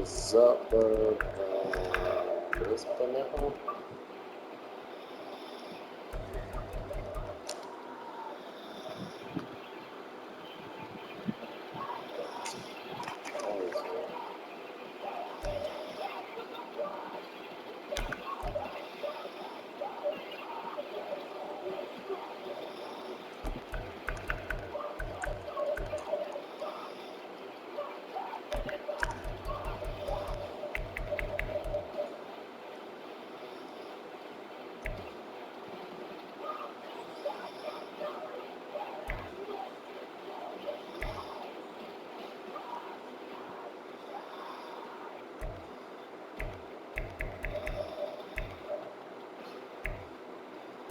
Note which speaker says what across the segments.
Speaker 1: Zuckerberg, ¿es pendejo?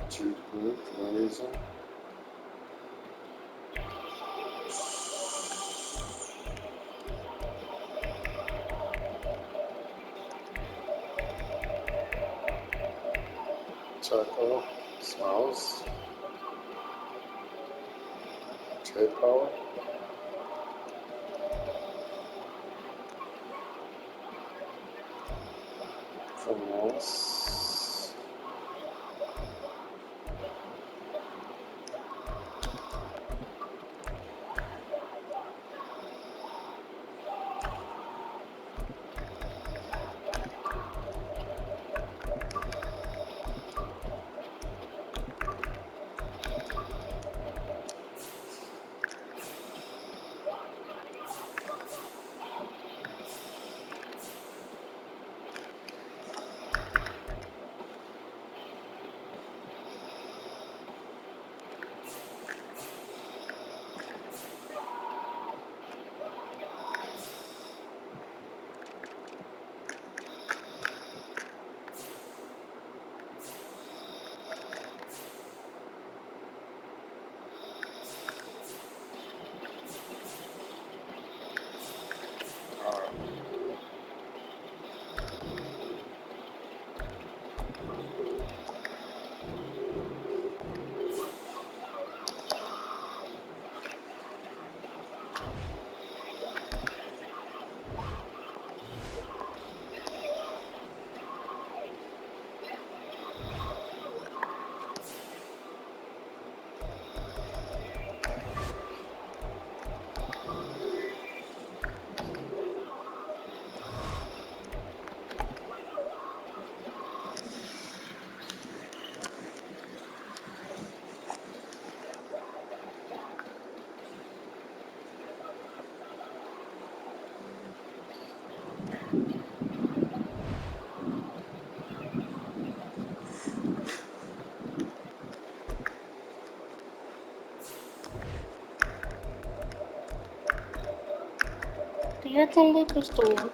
Speaker 1: Too good for no reason. Tackle, smiles, trade power. Finesse.
Speaker 2: Приятного апостола.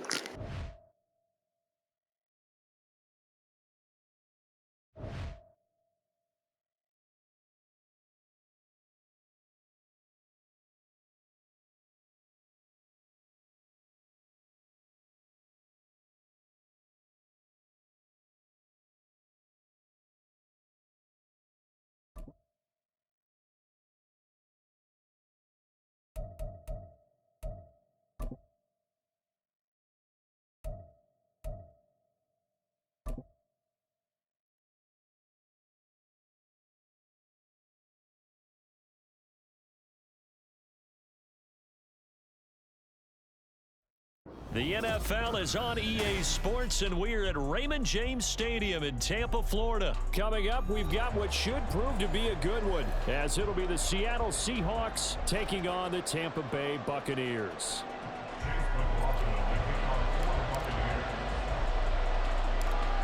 Speaker 3: The NFL is on EA Sports, and we're at Raymond James Stadium in Tampa, Florida. Coming up, we've got what should prove to be a good one, as it'll be the Seattle Seahawks taking on the Tampa Bay Buccaneers.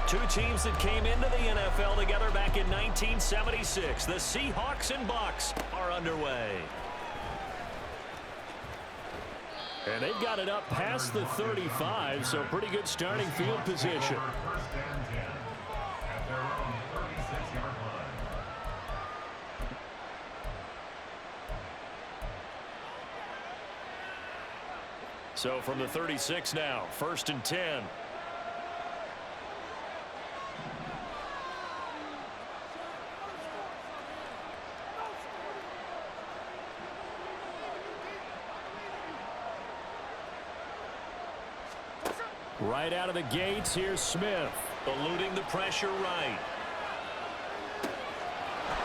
Speaker 3: Two teams that came into the NFL together back in 1976. The Seahawks and Bucs are underway. And they've got it up past the 35, so pretty good starting field position. So from the 36 now, 1st and 10. Right out of the gates, here's Smith. Eluding the pressure right.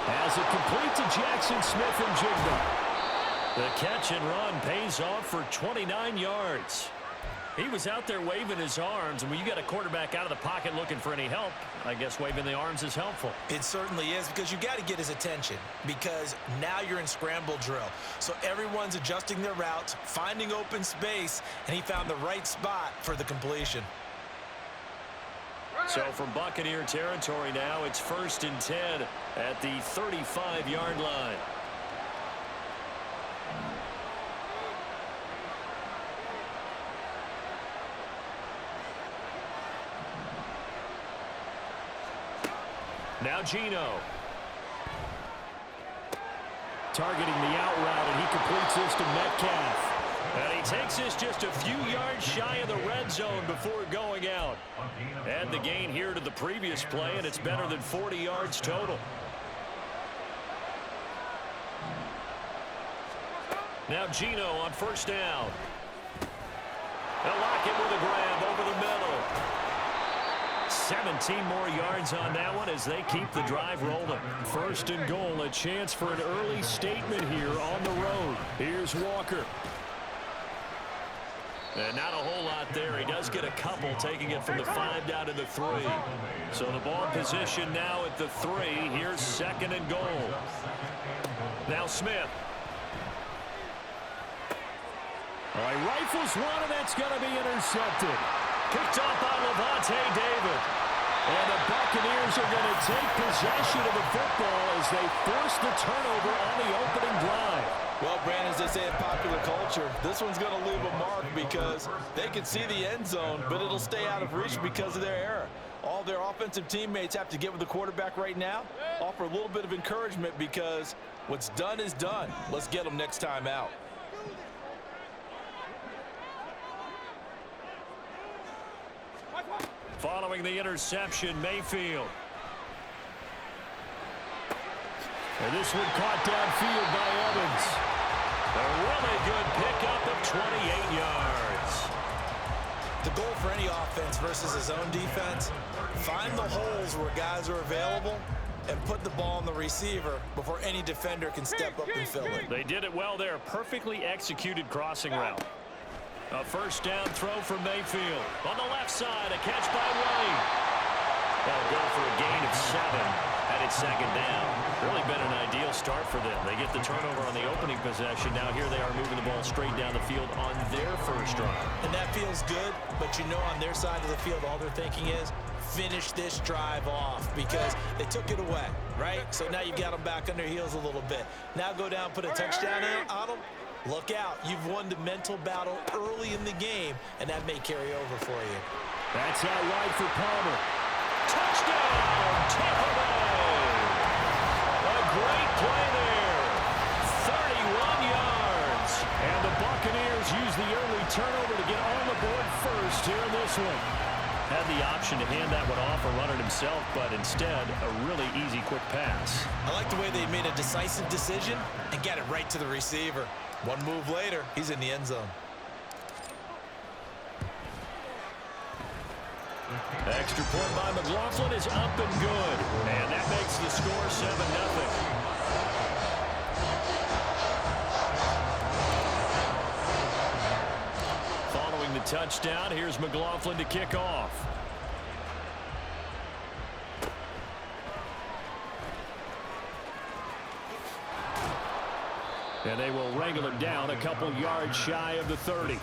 Speaker 3: As it complete to Jackson Smith and Jigba. The catch and run pays off for 29 yards. He was out there waving his arms, and when you got a quarterback out of the pocket looking for any help, I guess waving the arms is helpful.
Speaker 4: It certainly is, because you got to get his attention, because now you're in scramble drill. So everyone's adjusting their routes, finding open space, and he found the right spot for the completion.
Speaker 3: So from Buccaneer territory now, it's 1st and 10 at the 35-yard line. Now Geno. Targeting the out route, and he completes this to Metcalf. And he takes this just a few yards shy of the red zone before going out. Add the gain here to the previous play, and it's better than 40 yards total. Now Geno on 1st down. They'll lock it with a grab over the middle. 17 more yards on that one as they keep the drive rolling. 1st and goal, a chance for an early statement here on the road. Here's Walker. And not a whole lot there. He does get a couple, taking it from the 5 down to the 3. So the ball position now at the 3. Here's 2nd and goal. Now Smith. All right, rifles one, and that's going to be intercepted. Picked off by Levante David. And the Buccaneers are going to take possession of the football as they force the turnover on the opening drive.
Speaker 4: Well, Brandon, as they say in popular culture, this one's going to leave a mark because they can see the end zone, but it'll stay out of reach because of their error. All their offensive teammates have to get with the quarterback right now, offer a little bit of encouragement because what's done is done. Let's get them next time out.
Speaker 3: Following the interception, Mayfield. And this one caught downfield by Evans. A really good pickup of 28 yards.
Speaker 4: The goal for any offense versus his own defense, find the holes where guys are available and put the ball on the receiver before any defender can step up and fill it.
Speaker 3: They did it well there. Perfectly executed crossing route. A 1st down throw from Mayfield. On the left side, a catch by White. That'll go for a gain of 7 at its 2nd down. Really been an ideal start for them. They get the turnover on the opening possession. Now here they are moving the ball straight down the field on their 1st drive.
Speaker 4: And that feels good, but you know on their side of the field all they're thinking is finish this drive off because they took it away, right? So now you got them back on their heels a little bit. Now go down, put a touchdown in on them. Look out. You've won the mental battle early in the game, and that may carry over for you.
Speaker 3: That's out wide for Palmer. Touchdown, Tampa Bay. A great play there. 31 yards. And the Buccaneers use the early turnover to get on the board first here in this one. Had the option to hand that one off or run it himself, but instead, a really easy, quick pass.
Speaker 4: I like the way they made a decisive decision and got it right to the receiver. One move later, he's in the end zone.
Speaker 3: Extra point by McLaughlin is up and good. And that makes the score 7-0. Following the touchdown, here's McLaughlin to kick off. And they will wrangle him down a couple yards shy of the 30.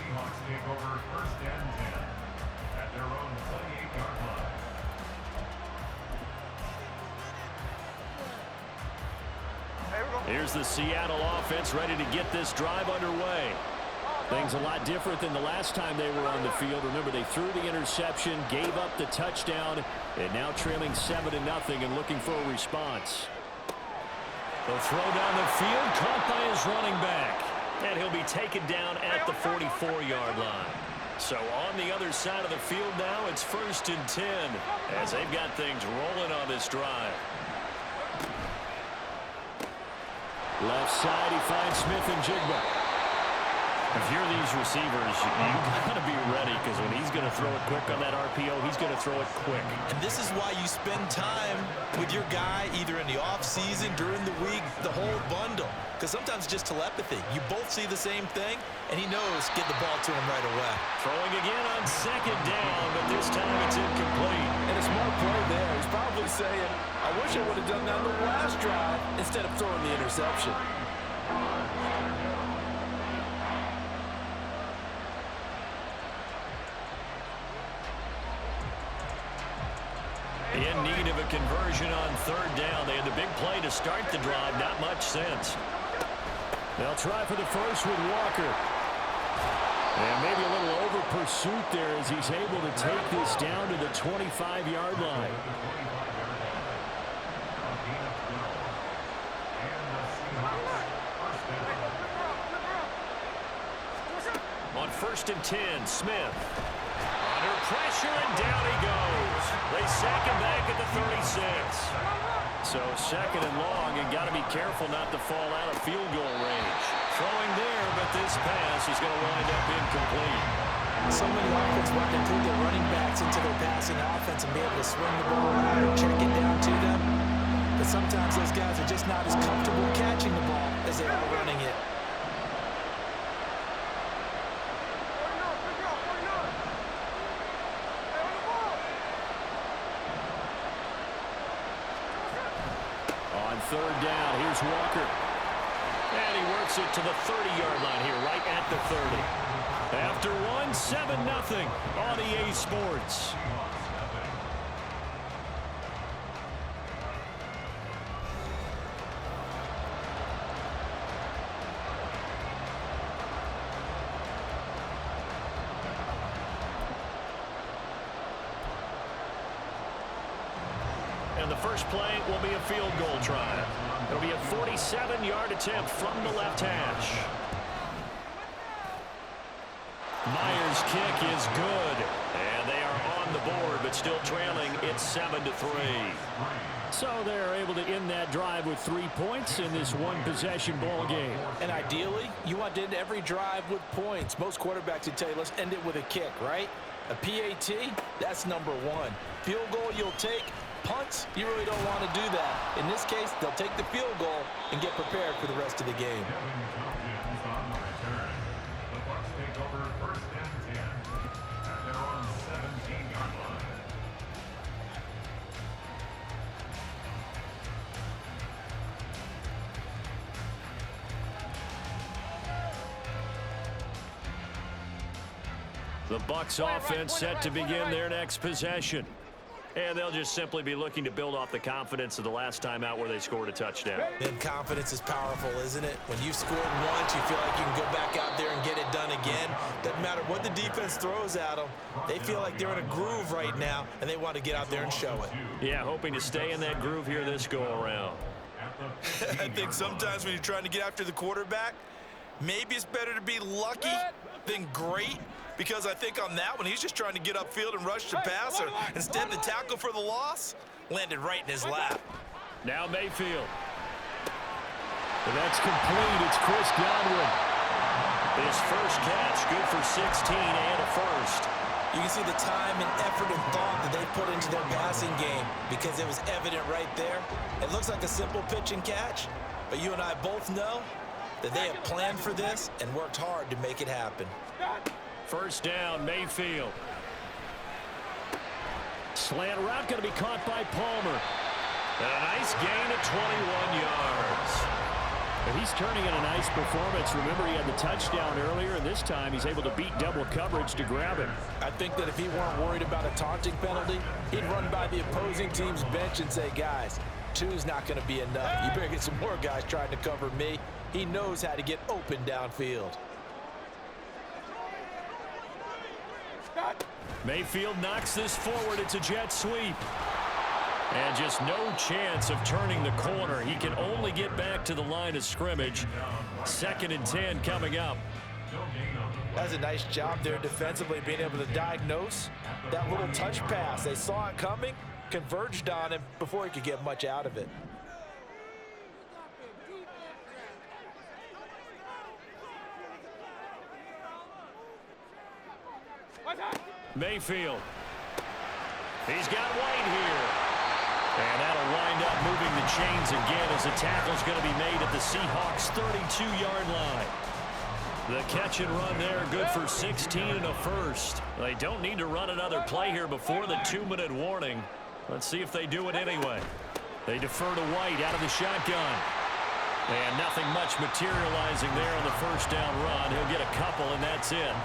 Speaker 3: Here's the Seattle offense ready to get this drive underway. Things a lot different than the last time they were on the field. Remember, they threw the interception, gave up the touchdown, and now trailing 7-0 and looking for a response. They'll throw down the field, caught by his running back. And he'll be taken down at the 44-yard line. So on the other side of the field now, it's 1st and 10 as they've got things rolling on this drive. Left side, he finds Smith and Jigba. If you're these receivers, you got to be ready because when he's going to throw it quick on that RPO, he's going to throw it quick.
Speaker 4: And this is why you spend time with your guy either in the offseason, during the week, the whole bundle. Because sometimes it's just telepathy. You both see the same thing, and he knows get the ball to him right away.
Speaker 3: Throwing again on second down, but this time it's incomplete.
Speaker 5: And a smart play there. He's probably saying, I wish I would have done that on the last drive instead of throwing the interception.
Speaker 3: In need of a conversion on third down. They had the big play to start the drive. Not much sense. They'll try for the first with Walker. And maybe a little over pursuit there as he's able to take this down to the 25-yard line. On 1st and 10, Smith. Under pressure, and down he goes. They sack him back at the 36. So second and long, and got to be careful not to fall out of field goal range. Throwing there, but this pass is going to wind up incomplete.
Speaker 4: So many offenses want to include their running backs into their passing offense and be able to swing the ball out or check it down to them. But sometimes those guys are just not as comfortable catching the ball as they are running it.
Speaker 3: Third down, here's Walker. And he works it to the 30-yard line here, right at the 30. After one, 7-0 on EA Sports. And the first play will be a field goal try. It'll be a 47-yard attempt from the left hash. Myers' kick is good. And they are on the board, but still trailing. It's 7-3. So they're able to end that drive with 3 points in this one-possession ball game.
Speaker 4: And ideally, you want to end every drive with points. Most quarterbacks would tell you, let's end it with a kick, right? A PAT, that's number one. Field goal you'll take. Punts, you really don't want to do that. In this case, they'll take the field goal and get prepared for the rest of the game.
Speaker 3: The Bucs offense set to begin their next possession. And they'll just simply be looking to build off the confidence of the last time out where they scored a touchdown.
Speaker 4: And confidence is powerful, isn't it? When you've scored once, you feel like you can go back out there and get it done again. Doesn't matter what the defense throws at them. They feel like they're in a groove right now, and they want to get out there and show it.
Speaker 3: Yeah, hoping to stay in that groove here this go-around.
Speaker 4: I think sometimes when you're trying to get after the quarterback, maybe it's better to be lucky than great. Because I think on that one, he's just trying to get upfield and rush the passer. Instead, the tackle for the loss landed right in his lap.
Speaker 3: Now Mayfield. And that's complete. It's Chris Godwin. His first catch, good for 16 and a first.
Speaker 4: You can see the time and effort and thought that they put into their passing game because it was evident right there. It looks like a simple pitch and catch, but you and I both know that they have planned for this and worked hard to make it happen.
Speaker 3: First down, Mayfield. Slant route going to be caught by Palmer. And a nice gain of 21 yards. And he's turning in a nice performance. Remember, he had the touchdown earlier, and this time he's able to beat double coverage to grab him.
Speaker 5: I think that if he weren't worried about a taunting penalty, he'd run by the opposing team's bench and say, guys, two's not going to be enough. You better get some more guys trying to cover me. He knows how to get open downfield.
Speaker 3: Mayfield knocks this forward. It's a jet sweep. And just no chance of turning the corner. He can only get back to the line of scrimmage. 2nd and 10 coming up.
Speaker 5: That's a nice job there defensively, being able to diagnose that little touch pass. They saw it coming, converged on him before he could get much out of it.
Speaker 3: Mayfield. He's got White here. And that'll wind up moving the chains again as the tackle's going to be made at the Seahawks' 32-yard line. The catch and run there, good for 16 and a first. They don't need to run another play here before the 2-minute warning. Let's see if they do it anyway. They defer to White out of the shotgun. And nothing much materializing there on the first down run. He'll get a couple, and that's it.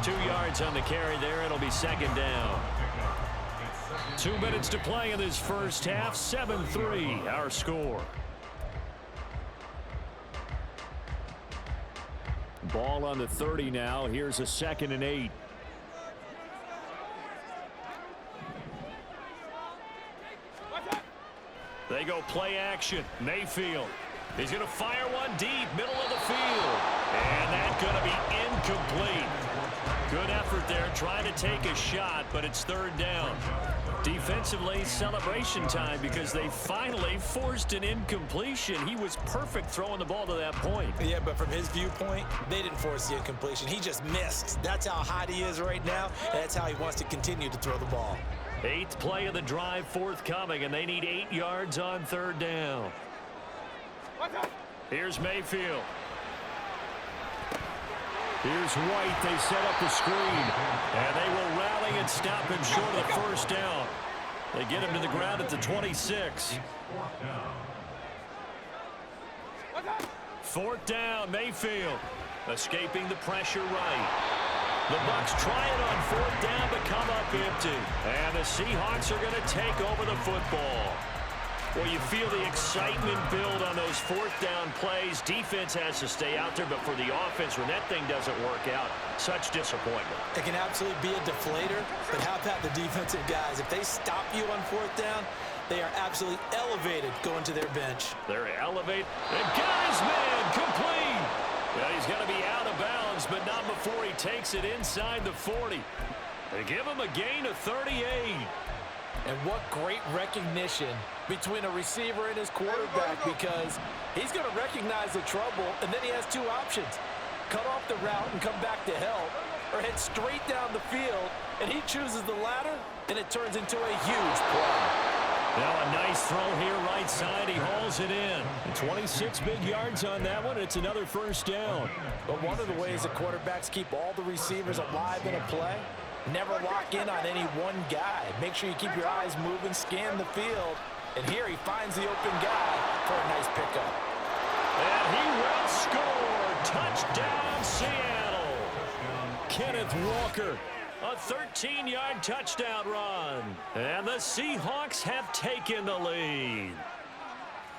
Speaker 3: 2 yards on the carry there. It'll be second down. 2 minutes to play in this first half. 7-3, our score. Ball on the 30 now. Here's a 2nd and 8. They go play action. Mayfield. He's going to fire one deep, middle of the field. And that's going to be incomplete. Good effort there, trying to take a shot, but it's third down. Defensively, celebration time because they finally forced an incompletion. He was perfect throwing the ball to that point.
Speaker 4: Yeah, but from his viewpoint, they didn't force the incompletion. He just missed. That's how hot he is right now, and that's how he wants to continue to throw the ball.
Speaker 3: 8th play of the drive forthcoming, and they need 8 yards on third down. Here's Mayfield. Here's White. They set up the screen. And they will rally and stop him short of the first down. They get him to the ground at the 26. 4th down, Mayfield. Escaping the pressure right. The Bucs try it on 4th down, but come up empty. And the Seahawks are going to take over the football. Well, you feel the excitement build on those 4th down plays. Defense has to stay out there, but for the offense, when that thing doesn't work out, such disappointment.
Speaker 4: It can absolutely be a deflator, but how about the defensive guys? If they stop you on 4th down, they are absolutely elevated going to their bench.
Speaker 3: They're elevated. And got his man complete. Well, he's going to be out of bounds, but not before he takes it inside the 40. They give him a gain of 38.
Speaker 5: And what great recognition between a receiver and his quarterback, because he's going to recognize the trouble, and then he has 2 options. Cut off the route and come back to help, or head straight down the field, and he chooses the latter, and it turns into a huge play.
Speaker 3: Now a nice throw here right side. He hauls it in. 26 big yards on that one. It's another first down.
Speaker 5: But one of the ways that quarterbacks keep all the receivers alive in a play, never lock in on any one guy. Make sure you keep your eyes moving, scan the field. And here he finds the open guy for a nice pickup.
Speaker 3: And he will score. Touchdown, Seattle. Kenneth Walker. A 13-yard touchdown run. And the Seahawks have taken the lead.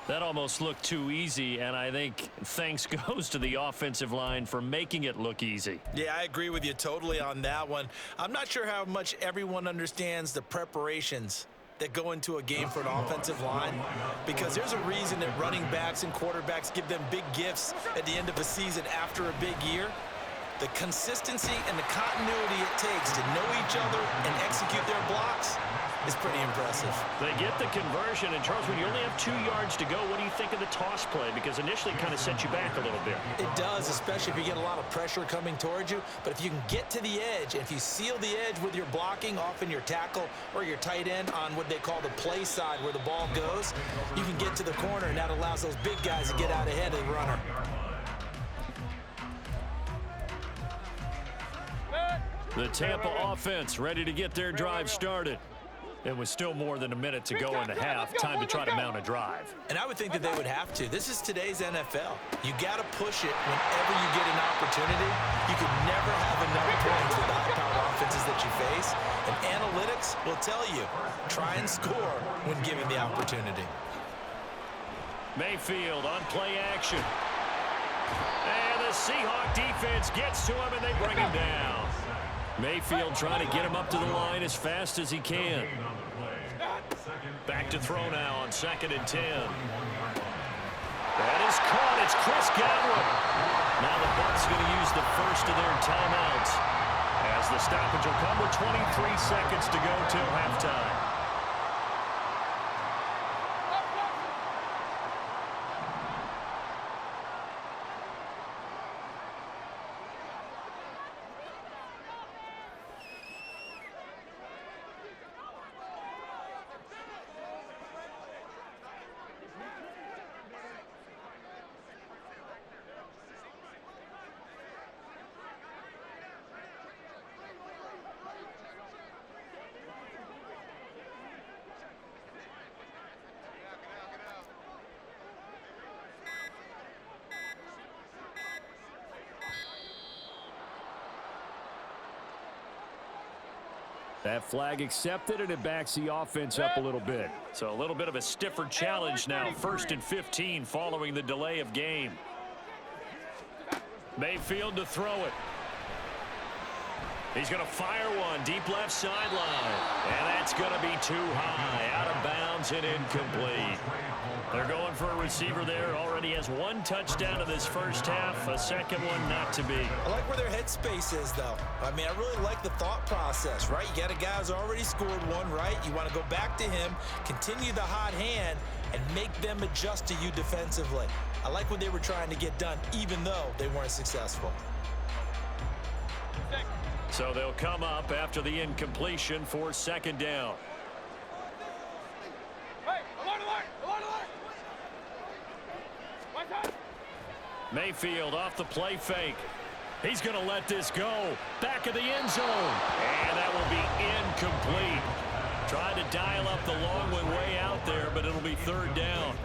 Speaker 3: That almost looked too easy, and I think thanks goes to the offensive line for making it look easy.
Speaker 4: Yeah, I agree with you totally on that one. I'm not sure how much everyone understands the preparations that go into a game for an offensive line, because there's a reason that running backs and quarterbacks give them big gifts at the end of a season after a big year. The consistency and the continuity it takes to know each other and execute their blocks is pretty impressive.
Speaker 3: They get the conversion, and Charles, when you only have 2 yards to go, what do you think of the toss play? Because initially it kind of sets you back a little bit.
Speaker 4: It does, especially if you get a lot of pressure coming towards you. But if you can get to the edge, and if you seal the edge with your blocking, often your tackle or your tight end on what they call the play side where the ball goes, you can get to the corner, and that allows those big guys to get out ahead of the runner.
Speaker 3: The Tampa offense ready to get their drive started. It was still more than a minute to go in the half. Time to try to mount a drive.
Speaker 4: And I would think that they would have to. This is today's NFL. You got to push it whenever you get an opportunity. You can never have enough points with the high-powered offenses that you face. And analytics will tell you, try and score when given the opportunity.
Speaker 3: Mayfield on play action. And the Seahawk defense gets to him, and they bring him down. Mayfield trying to get him up to the line as fast as he can. Back to throw now on 2nd and 10. That is caught. It's Chris Godwin. Now the Bucs going to use the first of their timeouts as the stoppage will come with 23 seconds to go till halftime. That flag accepted, and it backs the offense up a little bit. So a little bit of a stiffer challenge now. 1st and 15 following the delay of game. Mayfield to throw it. He's going to fire one deep left sideline. And that's going to be too high. Out of bounds and incomplete. They're going for a receiver there. Already has 1 touchdown in this first half. A second one not to be.
Speaker 4: I like where their headspace is, though. I mean, I really like the thought process, right? You got a guy who's already scored one, right? You want to go back to him, continue the hot hand, and make them adjust to you defensively. I like what they were trying to get done, even though they weren't successful.
Speaker 3: So they'll come up after the incompletion for 2nd down. Mayfield off the play fake. He's going to let this go. Back of the end zone. And that will be incomplete. Tried to dial up the long one way out there, but it'll be 3rd down.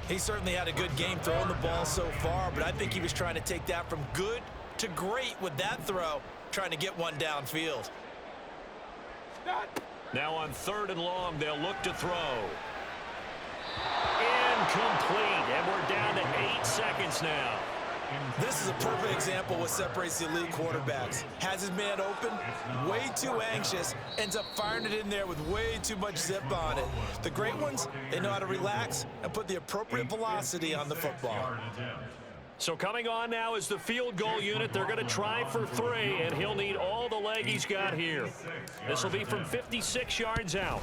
Speaker 4: He certainly had a good game throwing the ball so far, but I think he was trying to take that from good to great with that throw, trying to get one downfield.
Speaker 3: Now on 3rd and long, they'll look to throw. Incomplete, and we're down to 8 seconds now.
Speaker 4: This is a perfect example of what separates the elite quarterbacks. Has his man open, way too anxious, ends up firing it in there with way too much zip on it. The great ones, they know how to relax and put the appropriate velocity on the football.
Speaker 3: So coming on now is the field goal unit. They're going to try for 3, and he'll need all the leg he's got here. This will be from 56 yards out.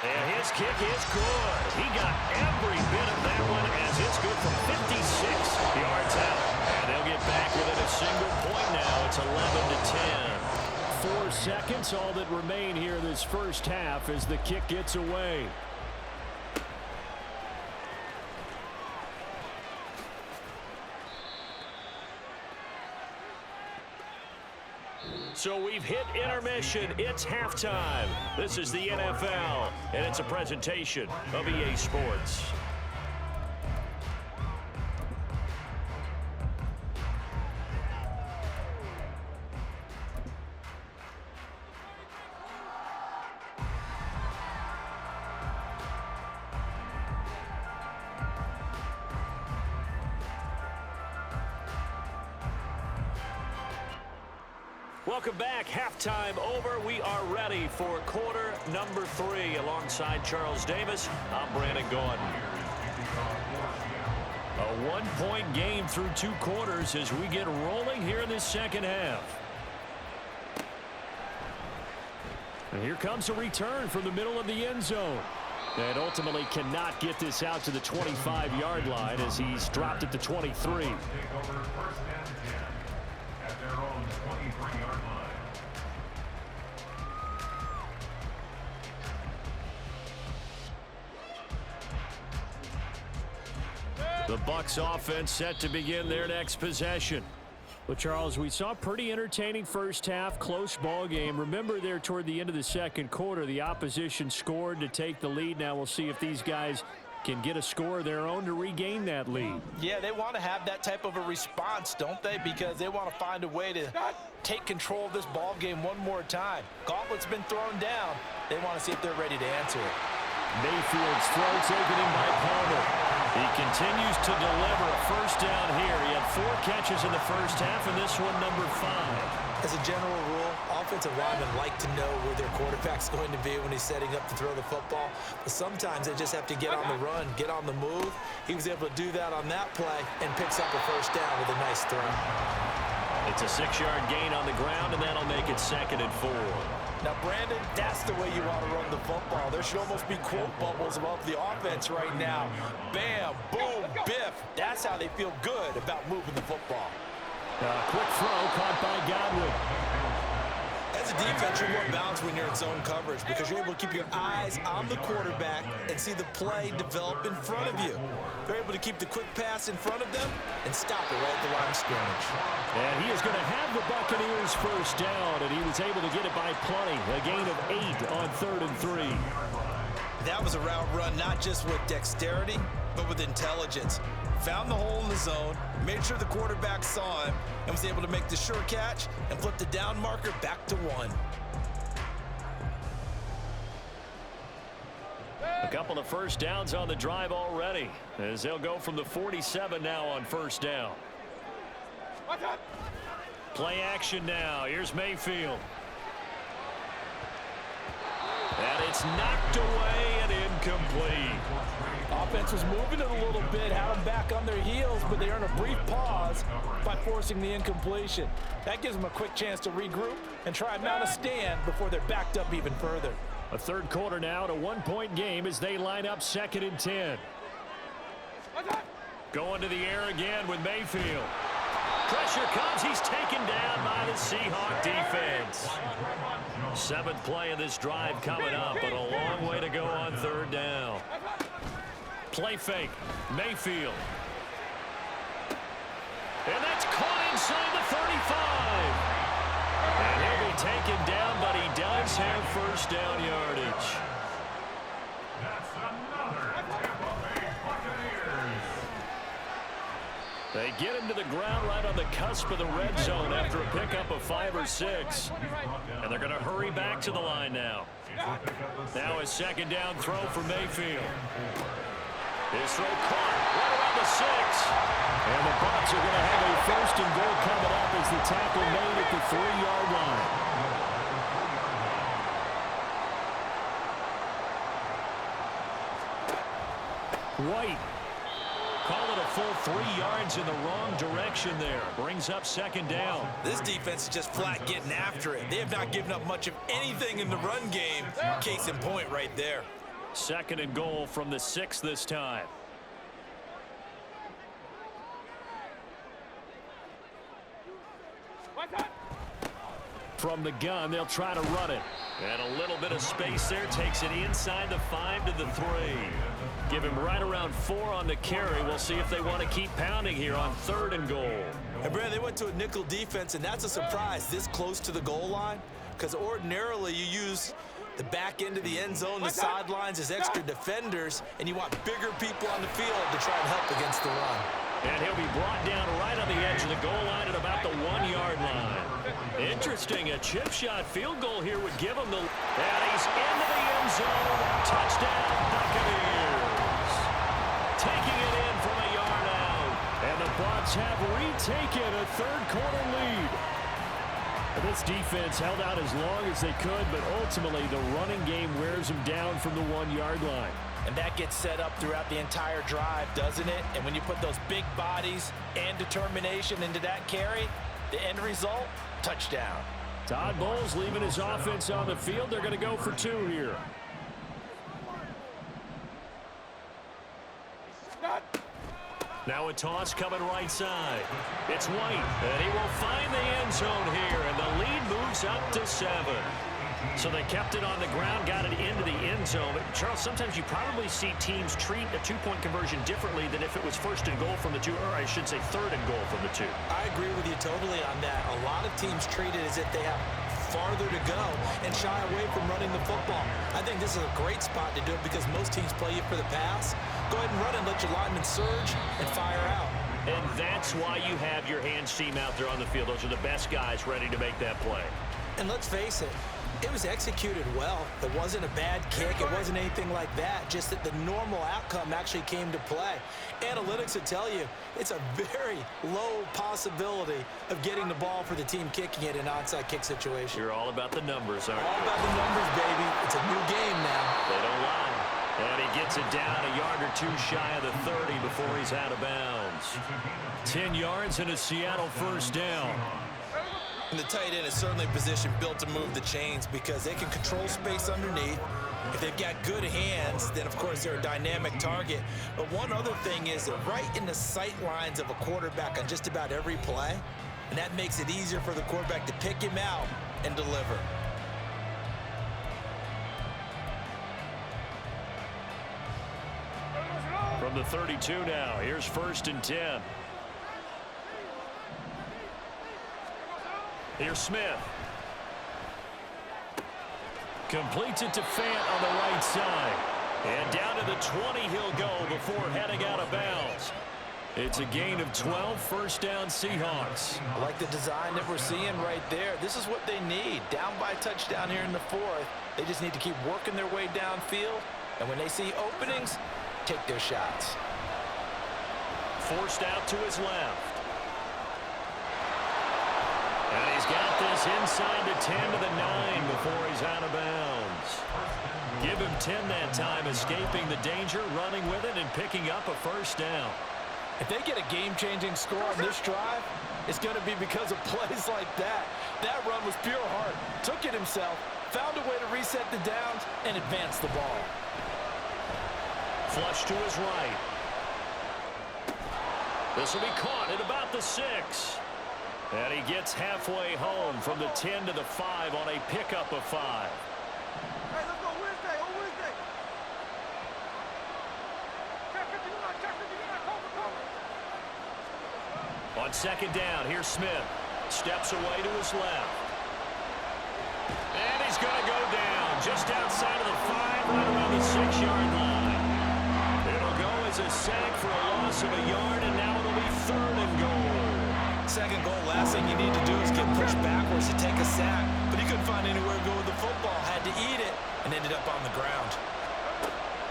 Speaker 3: And his kick is good. He got every bit of that one as it's good from 56 yards out. And they'll get back within a single point now. It's 11-10. 4 seconds, all that remain here this first half as the kick gets away. So we've hit intermission. It's halftime. This is the NFL, and it's a presentation of EA Sports. Welcome back. Halftime over. We are ready for quarter number 3. Alongside Charles Davis, I'm Brandon Gordon. A 1-point game through 2 quarters as we get rolling here in this second half. And here comes a return from the middle of the end zone. And ultimately cannot get this out to the 25-yard line as he's dropped at the 23. The Bucs offense set to begin their next possession. Well, Charles, we saw a pretty entertaining first half, close ball game. Remember there toward the end of the second quarter, the opposition scored to take the lead. Now we'll see if these guys can get a score of their own to regain that lead.
Speaker 4: Yeah, they want to have that type of a response, don't they? Because they want to find a way to take control of this ball game one more time. Gauntlet's been thrown down. They want to see if they're ready to answer it.
Speaker 3: Mayfield's throw taken in by Palmer. He continues to deliver a first down here. He had 4 catches in the first half, and this one number 5.
Speaker 4: As a general rule, offensive linemen like to know where their quarterback's going to be when he's setting up to throw the football. But sometimes they just have to get on the run, get on the move. He was able to do that on that play and picks up a first down with a nice throw.
Speaker 3: It's a 6-yard gain on the ground, and that'll make it 2nd and 4.
Speaker 4: Now, Brandon, that's the way you want to run the football. There should almost be quote bubbles above the offense right now. Bam, boom, biff. That's how they feel good about moving the football.
Speaker 3: Quick throw caught by Godwin.
Speaker 4: As a defense, you're more balanced when you're in zone coverage because you're able to keep your eyes on the quarterback and see the play develop in front of you. They're able to keep the quick pass in front of them and stop it right at the line of scrimmage.
Speaker 3: And he is going to have the Buccaneers first down, and he was able to get it by plenty. A gain of 8 on 3rd and 3.
Speaker 4: That was a route run not just with dexterity, but with intelligence. Found the hole in the zone, made sure the quarterback saw him, and was able to make the sure catch and flip the down marker back to 1.
Speaker 3: A couple of first downs on the drive already, as they'll go from the 47 now on first down. Play action now. Here's Mayfield. And it's knocked away and incomplete.
Speaker 5: Offense was moving it a little bit, had them back on their heels, but they earn a brief pause by forcing the incompletion. That gives them a quick chance to regroup and try and mount a stand before they're backed up even further.
Speaker 3: A third quarter now, and a one-point game as they line up 2nd and 10. Going to the air again with Mayfield. Pressure comes. He's taken down by the Seahawk defense. 7th play of this drive coming up, but a long way to go on 3rd down. Play fake. Mayfield. And that's caught inside the 35. And he'll be taken down, but he does have first down yardage. They get him to the ground right on the cusp of the red zone after a pickup of 5 or 6. And they're going to hurry back to the line now. Now a 2nd down throw for Mayfield. His throw caught right around the 6. And the Bucs are going to have a 1st and goal coming up as the tackle made at the 3-yard line. White. Call it a full 3 yards in the wrong direction there. Brings up 2nd down.
Speaker 4: This defense is just flat getting after it. They have not given up much of anything in the run game. Case in point right there.
Speaker 3: 2nd and goal from the 6 this time. From the gun, they'll try to run it. And a little bit of space there. Takes it inside the 5 to the 3. Give him right around 4 on the carry. We'll see if they want to keep pounding here on 3rd and goal.
Speaker 4: And Brad, they went to a nickel defense, and that's a surprise this close to the goal line, because ordinarily you use the back end of the end zone, the sidelines as extra defenders, and you want bigger people on the field to try and help against the run.
Speaker 3: And he'll be brought down right on the edge of the goal line at about the 1-yard line. Interesting, a chip shot field goal here would give him the... And he's into the end zone. Touchdown, Buccaneers. Taking it in from a yard out. And the Bucs have retaken a 3rd quarter lead. This defense held out as long as they could, but ultimately the running game wears them down from the 1-yard line.
Speaker 5: And that gets set up throughout the entire drive, doesn't it? And when you put those big bodies and determination into that carry, the end result, touchdown.
Speaker 3: Todd Bowles leaving his offense on the field. They're going to go for 2 here. Now a toss coming right side. It's White, and he will find the end zone here, and the lead moves up to 7. So they kept it on the ground, got it into the end zone. But Charles, sometimes you probably see teams treat a 2-point conversion differently than if it was 1st and goal from the 2, or I should say 3rd and goal from the 2.
Speaker 4: I agree with you totally on that. A lot of teams treat it as if they have farther to go and shy away from running the football. I think this is a great spot to do it because most teams play you for the pass. Go ahead and run and let your linemen surge and fire out.
Speaker 3: And that's why you have your hands team out there on the field. Those are the best guys ready to make that play.
Speaker 4: And let's face it, it was executed well. It wasn't a bad kick. It wasn't anything like that. Just that the normal outcome actually came to play. Analytics would tell you it's a very low possibility of getting the ball for the team kicking it in an onside kick situation.
Speaker 3: You're all about the numbers, aren't you?
Speaker 4: All about the numbers, baby. It's a new game now.
Speaker 3: They don't lie. And he gets it down a yard or 2 shy of the 30 before he's out of bounds. 10 yards and a Seattle 1st down.
Speaker 4: And the tight end is certainly a position built to move the chains because they can control space underneath. If they've got good hands, then of course they're a dynamic target. But one other thing is they're right in the sight lines of a quarterback on just about every play. And that makes it easier for the quarterback to pick him out and deliver.
Speaker 3: From the 32 now, here's 1st and 10. Here's Smith. Completes it to Fant on the right side. And down to the 20 he'll go before heading out of bounds. It's a gain of 12, first down Seahawks.
Speaker 5: I like the design that we're seeing right there. This is what they need. Down by a touchdown here in the fourth. They just need to keep working their way downfield. And when they see openings, take their shots.
Speaker 3: Forced out to his left. And he's got this inside the 10 to the 9 before he's out of bounds. Give him 10 that time, escaping the danger, running with it, and picking up a first down.
Speaker 5: If they get a game-changing score on this drive, it's going to be because of plays like that. That run was pure heart. Took it himself, found a way to reset the downs, and advance the ball.
Speaker 3: Flush to his right. This will be caught at about the 6. And he gets halfway home from the 10 to the 5 on a pickup of 5.
Speaker 6: Hey, let's go Wednesday, on Wednesday. Check 59, cover.
Speaker 3: On second down, here's Smith. Steps away to his left. And he's going to go down just outside of the 5, right around the 6-yard line. It'll go as a sack for a loss of a yard, and now it'll be 3rd and goal.
Speaker 4: Second goal, last thing you need to do is get pushed backwards to take a sack. But he couldn't find anywhere to go with the football. Had to eat it and ended up on the ground.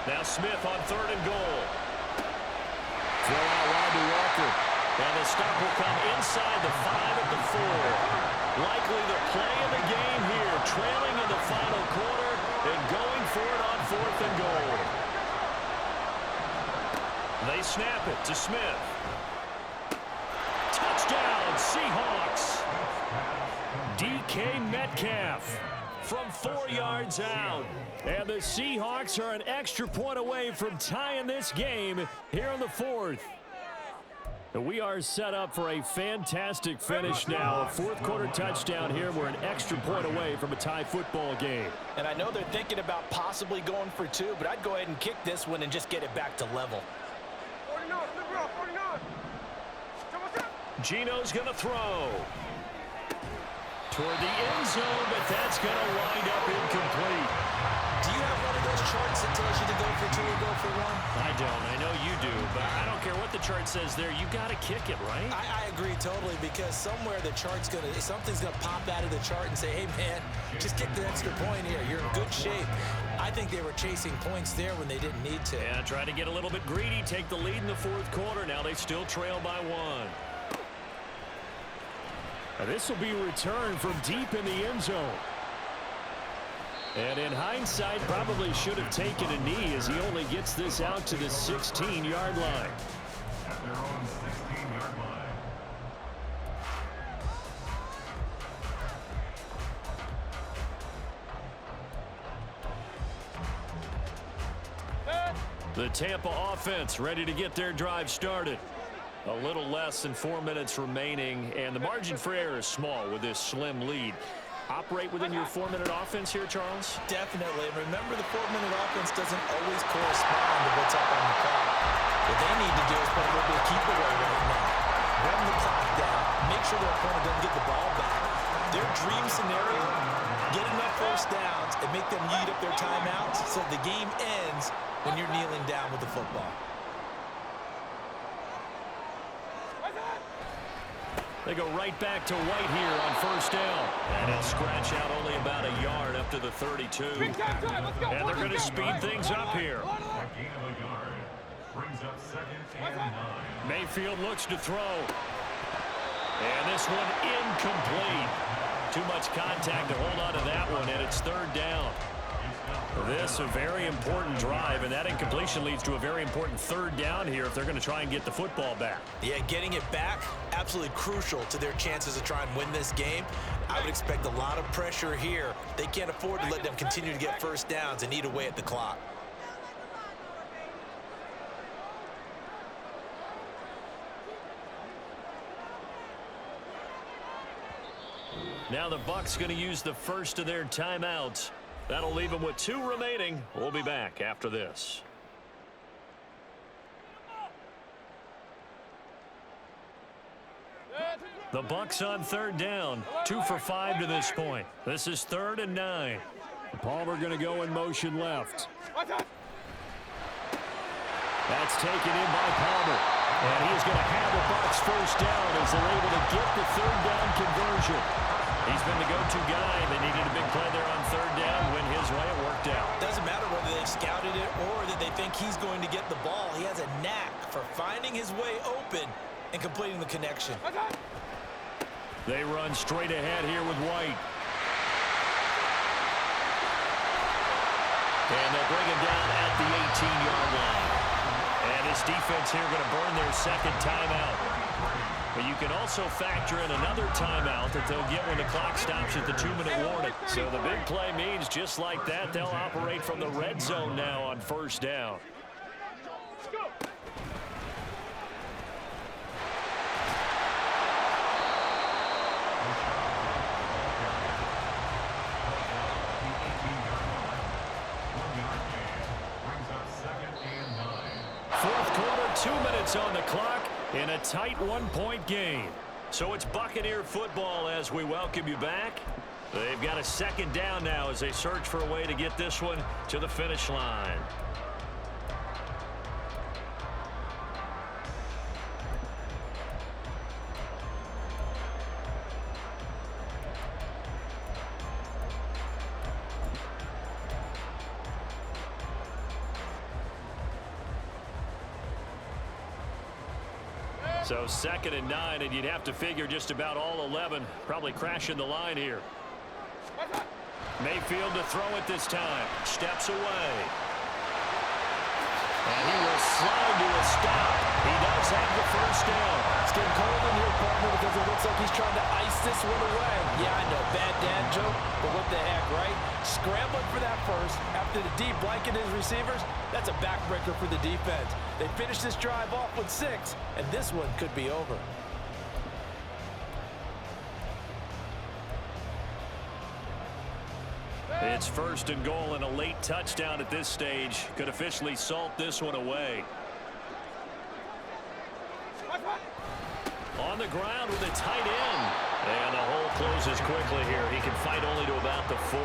Speaker 3: Now Smith on 3rd and goal. Throw out wide to Walker. And the stop will come inside the 5 at the 4. Likely the play of the game here. Trailing in the final quarter and going for it on 4th and goal. They snap it to Smith. Touchdown, Seahawks. DK Metcalf from 4 yards out. And the Seahawks are an extra point away from tying this game here in the 4th. We are set up for a fantastic finish now. A 4th quarter touchdown here. We're an extra point away from a tie football game.
Speaker 5: And I know they're thinking about possibly going for 2, but I'd go ahead and kick this one and just get it back to level.
Speaker 6: 49, liberal, 49.
Speaker 3: Gino's going to throw. Toward the end zone, but that's going to wind up incomplete.
Speaker 4: Do you have one of those charts that tells you to go for 2 or go for 1?
Speaker 3: I don't. I know you do, but I don't care what the chart says there. You got to kick it, right?
Speaker 4: I agree totally, because somewhere the chart's something's gonna pop out of the chart and say, hey man, just kick the extra point here. You're in good shape. I think they were chasing points there when they didn't need to.
Speaker 3: Yeah, try to get a little bit greedy, take the lead in the 4th quarter. Now they still trail by 1. And this will be returned from deep in the end zone. And in hindsight, probably should have taken a knee as he only gets this out to the 16-yard line.
Speaker 7: At their own 16-yard line.
Speaker 3: The Tampa offense ready to get their drive started. A little less than 4 minutes remaining, and the margin for error is small with this slim lead. Operate within your 4-minute offense here, Charles?
Speaker 4: Definitely. And remember, the 4-minute offense doesn't always correspond to what's up on the clock. What they need to do is put a little bit of keep away right now. Run the clock down. Make sure their opponent doesn't get the ball back. Their dream scenario, get enough first downs and make them eat up their timeouts so the game ends when you're kneeling down with the football.
Speaker 3: They go right back to White here on 1st down. And he'll scratch out only about a yard up to the 32. And they're going to speed things up here.
Speaker 7: A gain of a yard brings up 2nd and 9.
Speaker 3: Mayfield looks to throw. And this one incomplete. Too much contact to hold on to that one, and it's 3rd down. This a very important drive, and that incompletion leads to a very important 3rd down here if they're going to try and get the football back.
Speaker 4: Yeah, getting it back, absolutely crucial to their chances to try and win this game. I would expect a lot of pressure here. They can't afford to let them continue to get first downs and eat away at the clock.
Speaker 3: Now the Bucs going to use the first of their timeouts. That'll leave them with 2 remaining. We'll be back after this. The Bucs on 3rd down. 2 for 5 to this point. This is 3rd and 9. Palmer going to go in motion left. That's taken in by Palmer. And he is going to have the Bucs first down as they're able to get the third down conversion. He's been the go-to guy. They needed a big play there on third down. Went his way. It worked out.
Speaker 4: Doesn't matter whether they've scouted it or that they think he's going to get the ball. He has a knack for finding his way open and completing the connection.
Speaker 3: They run straight ahead here with White. And they'll bring him down at the 18-yard line. And this defense here going to burn their second timeout. But you can also factor in another timeout that they'll get when the clock stops at the 2-minute warning. So the big play means just like that, they'll operate from the red zone now on first down.
Speaker 6: Let's go.
Speaker 3: Fourth quarter, 2 minutes on the clock in a tight one-point game. So it's Buccaneer football as we welcome you back. They've got a second down now as they search for a way to get this one to the finish line. So 2nd and 9, and you'd have to figure just about all 11 probably crashing the line here. Mayfield to throw it this time. Steps away. And he will slide to a stop. He does have the first down.
Speaker 5: It's getting cold in here, partner, because it looks like he's trying to ice this one away. Yeah, I know, bad dad joke, but what the heck, right? Scrambling for that first after the D blanket his receivers. That's a backbreaker for the defense. They finish this drive off with 6, and this one could be over.
Speaker 3: It's 1st and goal, and a late touchdown at this stage could officially salt this one away. On the ground with a tight end. And the hole closes quickly here. He can fight only to about the 4.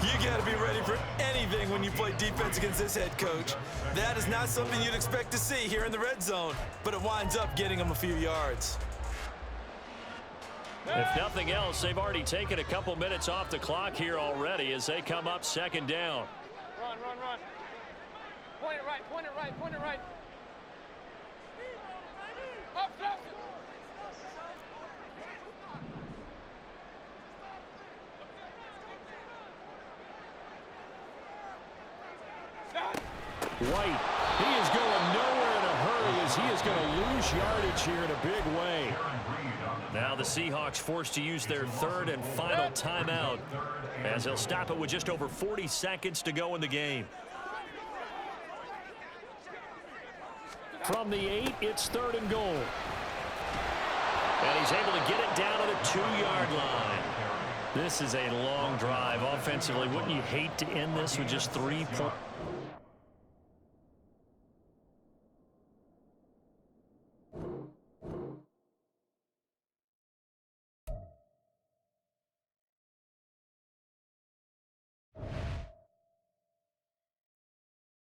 Speaker 4: You got to be ready for anything when you play defense against this head coach. That is not something you'd expect to see here in the red zone, but it winds up getting him a few yards.
Speaker 3: If nothing else, they've already taken a couple minutes off the clock here already as they come up 2nd down.
Speaker 6: Run, run, run. Point it right, point it right, point it right. Up, Justin.
Speaker 3: White, he is going nowhere in a hurry as he is going to lose yardage here in a big way. Now the Seahawks forced to use their 3rd and final timeout as they'll stop it with just over 40 seconds to go in the game. From the 8, it's 3rd and goal. And he's able to get it down to the 2-yard line. This is a long drive offensively. Wouldn't you hate to end this with just 3 points?